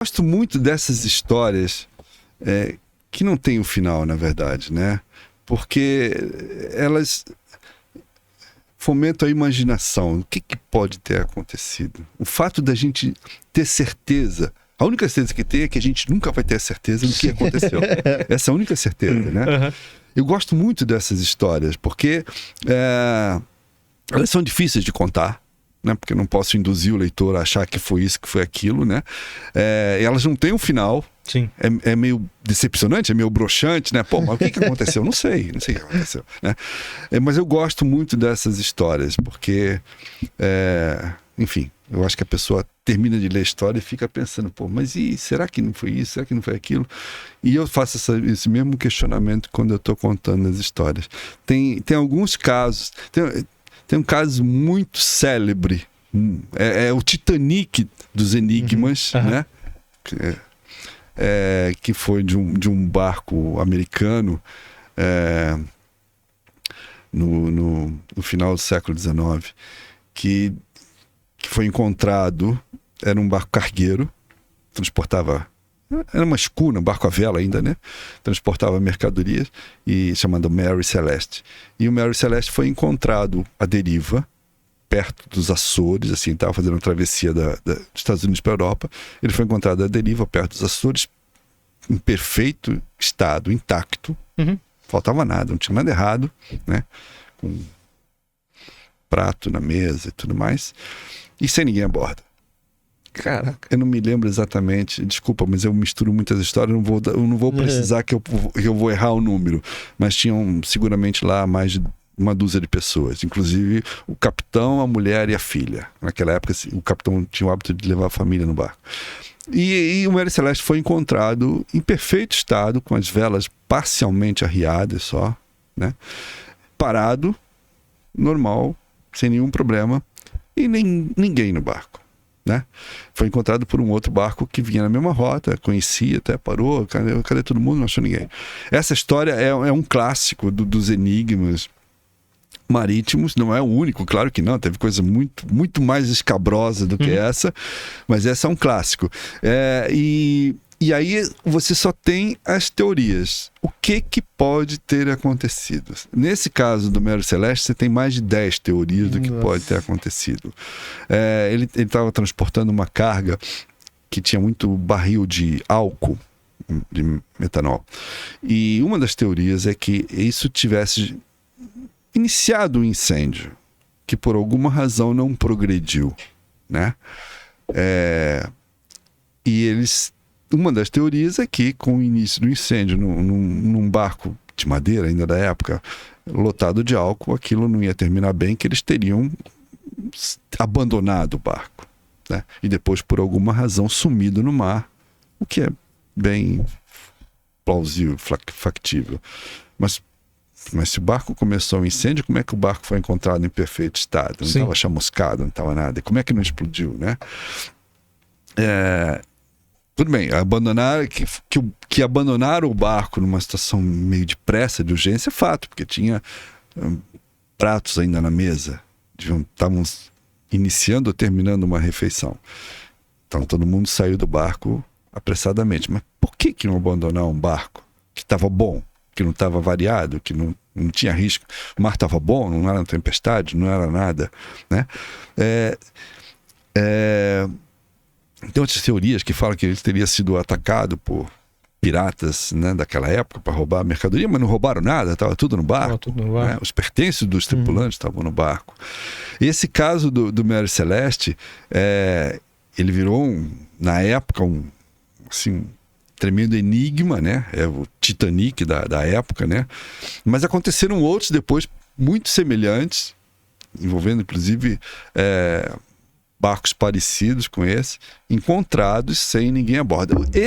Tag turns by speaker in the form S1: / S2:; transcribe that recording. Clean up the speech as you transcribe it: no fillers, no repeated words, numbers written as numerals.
S1: Gosto muito dessas histórias que não tem o final, na verdade, né? Porque elas fomentam a imaginação. O que pode ter acontecido? O fato da gente ter certeza, a única certeza que tem é que a gente nunca vai ter certeza do que aconteceu. Essa é a única certeza, né?
S2: Uhum.
S1: Eu gosto muito dessas histórias, porque elas são difíceis de contar, né? Porque eu não posso induzir o leitor a achar que foi isso, que foi aquilo, né? Elas não têm um final.
S2: Sim.
S1: É meio decepcionante, é meio broxante, né? Pô, mas o que aconteceu? Não sei o que aconteceu, né? Mas eu gosto muito dessas histórias, porque, enfim, eu acho que a pessoa termina de ler a história e fica pensando, pô, mas será que não foi isso? Será que não foi aquilo? E eu faço esse mesmo questionamento quando eu estou contando as histórias. Tem alguns casos, tem um caso muito célebre, é o Titanic dos enigmas, né? Que foi de um barco americano no final do século XIX, que foi encontrado. Era um barco cargueiro, transportava, era uma escuna, um barco à vela ainda, né? Transportava mercadorias, chamado Mary Celeste. E o Mary Celeste foi encontrado à deriva, perto dos Açores, assim, estava fazendo uma travessia dos Estados Unidos para a Europa. Ele foi encontrado à deriva, perto dos Açores, em perfeito estado, intacto. Faltava nada, não tinha nada errado, né? Com prato na mesa e tudo mais. E sem ninguém a bordo.
S2: Caraca.
S1: Eu não me lembro exatamente, desculpa, mas eu misturo muitas histórias, eu não vou precisar que eu vou errar o número. Mas tinham seguramente lá mais de uma dúzia de pessoas, inclusive o capitão, a mulher e a filha. Naquela época, o capitão tinha o hábito de levar a família no barco. E o Mary Celeste foi encontrado em perfeito estado, com as velas parcialmente arriadas só, né? Parado, normal, sem nenhum problema, e ninguém no barco, né? Foi encontrado por um outro barco que vinha na mesma rota, conhecia, até parou, cadê todo mundo? Não achou ninguém. Essa história é um clássico dos enigmas marítimos, não é o único, claro que não, teve coisa muito, muito mais escabrosa do que essa, mas essa é um clássico. E aí você só tem as teorias. O que pode ter acontecido? Nesse caso do Mary Celeste, você tem mais de 10 teorias do que pode ter acontecido. Ele estava transportando uma carga que tinha muito barril de álcool, de metanol. E uma das teorias é que isso tivesse iniciado o incêndio, que por alguma razão não progrediu, né? Uma das teorias é que, com o início do incêndio num barco de madeira, ainda da época, lotado de álcool, aquilo não ia terminar bem, que eles teriam abandonado o barco, né? E depois, por alguma razão, sumido no mar, o que é bem plausível, factível. Mas se o barco começou um incêndio, como é que o barco foi encontrado em perfeito estado? Não estava chamuscado, não estava nada. Como é que não explodiu, né? Tudo bem, que abandonaram o barco numa situação meio de pressa, de urgência, é fato, porque tinha pratos ainda na mesa. Estavam iniciando ou terminando uma refeição. Então todo mundo saiu do barco apressadamente. Mas por que não abandonar um barco que estava bom? Que não estava variado, que não tinha risco. O mar estava bom, não era tempestade, não era nada, né? Tem outras teorias que falam que ele teria sido atacado por piratas, né, daquela época para roubar a mercadoria, mas não roubaram nada, estava tudo no barco. Né? Os pertences dos tripulantes estavam no barco. E esse caso do Mary Celeste, ele virou, na época, assim, tremendo enigma, né? É o Titanic da época, né? Mas aconteceram outros depois muito semelhantes, envolvendo inclusive barcos parecidos com esse, encontrados sem ninguém a bordo.